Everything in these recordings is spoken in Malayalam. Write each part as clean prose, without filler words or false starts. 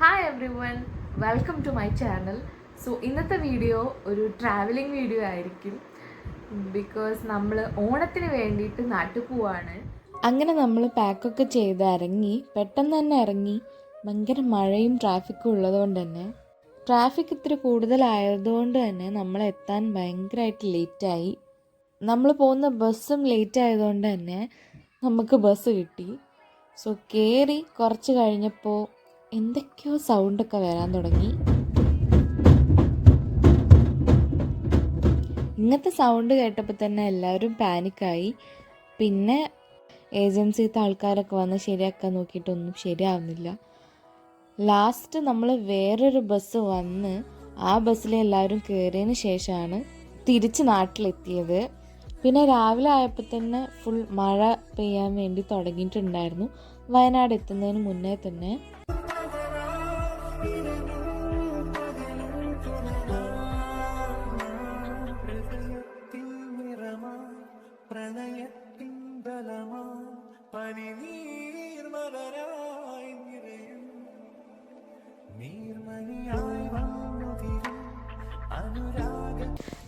Hi everyone, welcome to my channel. So ഇന്നത്തെ വീഡിയോ ഒരു ട്രാവലിംഗ് വീഡിയോ ആയിരിക്കും. ബിക്കോസ് നമ്മൾ ഓണത്തിന് വേണ്ടിയിട്ട് നാട്ടിൽ പോവാണ്. അങ്ങനെ നമ്മൾ പാക്കൊക്കെ ചെയ്ത് ഇറങ്ങി. പെട്ടെന്ന് തന്നെ ഇറങ്ങി. ഭയങ്കര മഴയും ട്രാഫിക്കും ഉള്ളതുകൊണ്ട് തന്നെ ട്രാഫിക് ഇത്തിരി കൂടുതലായതുകൊണ്ട് തന്നെ നമ്മൾ എത്താൻ ഭയങ്കരമായിട്ട് ലേറ്റായി. നമ്മൾ പോകുന്ന ബസ്സും ലേറ്റ് ആയതുകൊണ്ട് തന്നെ നമുക്ക് ബസ് കിട്ടി. സോ കയറി കുറച്ച് കഴിഞ്ഞപ്പോൾ എന്തൊക്കെയോ സൗണ്ടൊക്കെ വരാൻ തുടങ്ങി. ഇങ്ങനത്തെ സൗണ്ട് കേട്ടപ്പോൾ തന്നെ എല്ലാവരും പാനിക്കായി. പിന്നെ ഏജൻസിത്തെ ആൾക്കാരൊക്കെ വന്ന് ശരിയാക്കാൻ നോക്കിയിട്ടൊന്നും ശരിയാവുന്നില്ല. ലാസ്റ്റ് നമ്മൾ വേറൊരു ബസ് വന്ന് ആ ബസ്സിൽ എല്ലാവരും കയറിയതിന് ശേഷമാണ് തിരിച്ച് നാട്ടിലെത്തിയത്. പിന്നെ രാവിലെ ആയപ്പോൾ തന്നെ ഫുൾ മഴ പെയ്യാൻ വേണ്ടി തുടങ്ങിയിട്ടുണ്ടായിരുന്നു. വയനാട് എത്തുന്നതിന് മുന്നേ തന്നെ.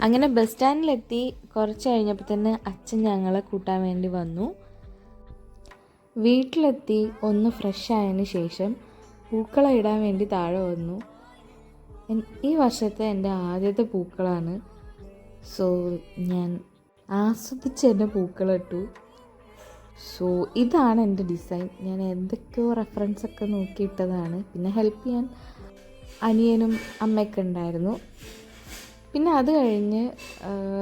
അങ്ങനെ ബസ് സ്റ്റാൻഡിലെത്തി. കുറച്ച് കഴിഞ്ഞപ്പോൾ തന്നെ അച്ഛൻ ഞങ്ങളെ കൂട്ടാൻ വേണ്ടി വന്നു. വീട്ടിലെത്തി ഒന്ന് ഫ്രഷ് ആയതിന് ശേഷം പൂക്കളം ഇടാൻ വേണ്ടി താഴെ വന്നു. ഈ വർഷത്തെ എൻ്റെ ആദ്യത്തെ പൂക്കളാണ്. സോ ഞാൻ ആസ്വദിച്ച് എൻ്റെ പൂക്കളിട്ടു. സോ ഇതാണ് എൻ്റെ ഡിസൈൻ. ഞാൻ എന്തൊക്കെയോ റെഫറൻസൊക്കെ നോക്കിയിട്ടതാണ്. പിന്നെ ഹെൽപ്പ് ചെയ്യാൻ അനിയനും അമ്മയൊക്കെ ഉണ്ടായിരുന്നു. പിന്നെ അത് കഴിഞ്ഞ്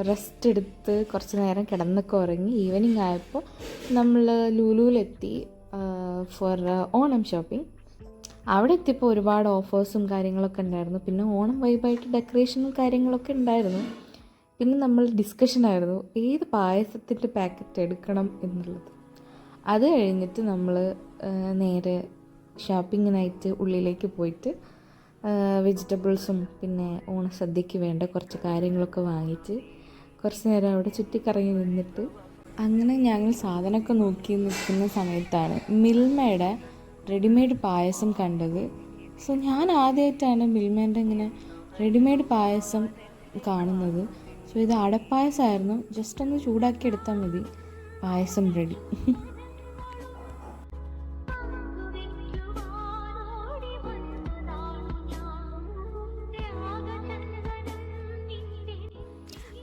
റെസ്റ്റ് എടുത്ത് കുറച്ച് നേരം കിടന്നൊക്കെ ഉറങ്ങി. ഈവനിങ് ആയപ്പോൾ നമ്മൾ ലുലുവിലെത്തി ഫോർ ഓണം ഷോപ്പിംഗ്. അവിടെ എത്തിയപ്പോൾ ഒരുപാട് ഓഫേഴ്സും കാര്യങ്ങളൊക്കെ ഉണ്ടായിരുന്നു. പിന്നെ ഓണം വൈബായിട്ട് ഡെക്കറേഷനും കാര്യങ്ങളൊക്കെ ഉണ്ടായിരുന്നു. പിന്നെ നമ്മൾ ഡിസ്കഷനായിരുന്നു ഏത് പായസത്തിൻ്റെ പാക്കറ്റ് എടുക്കണം എന്നുള്ളത്. അത് കഴിഞ്ഞിട്ട് നമ്മൾ നേരെ ഷോപ്പിങ്ങിനായിട്ട് ഉള്ളിലേക്ക് പോയിട്ട് വെജിറ്റബിൾസും പിന്നെ ഓണസദ്യക്ക് വേണ്ട കുറച്ച് കാര്യങ്ങളൊക്കെ വാങ്ങിച്ച് കുറച്ച് നേരം അവിടെ ചുറ്റിക്കറങ്ങി നിന്നിട്ട് അങ്ങനെ ഞങ്ങൾ സാധനമൊക്കെ നോക്കി നിൽക്കുന്ന സമയത്താണ് മിൽമയുടെ റെഡിമെയ്ഡ് പായസം കണ്ടത്. സോ ഞാൻ ആദ്യമായിട്ടാണ് മിൽമേൻ്റെ ഇങ്ങനെ റെഡിമെയ്ഡ് പായസം കാണുന്നത്. സോ ഇത് അടപ്പായസമായിരുന്നു. ജസ്റ്റ് ഒന്ന് ചൂടാക്കി എടുത്താൽ മതി, പായസം റെഡി.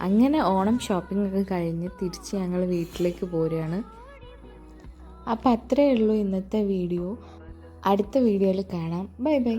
അങ്ങനെ ഓണം ഷോപ്പിംഗ് ഒക്കെ കഴിഞ്ഞ് തിരിച്ച് ഞങ്ങൾ വീട്ടിലേക്ക് പോരുകയാണ്. അപ്പോൾ അത്രയേ ഉള്ളൂ ഇന്നത്തെ വീഡിയോ. അടുത്ത വീഡിയോയിൽ കാണാം. Bye bye.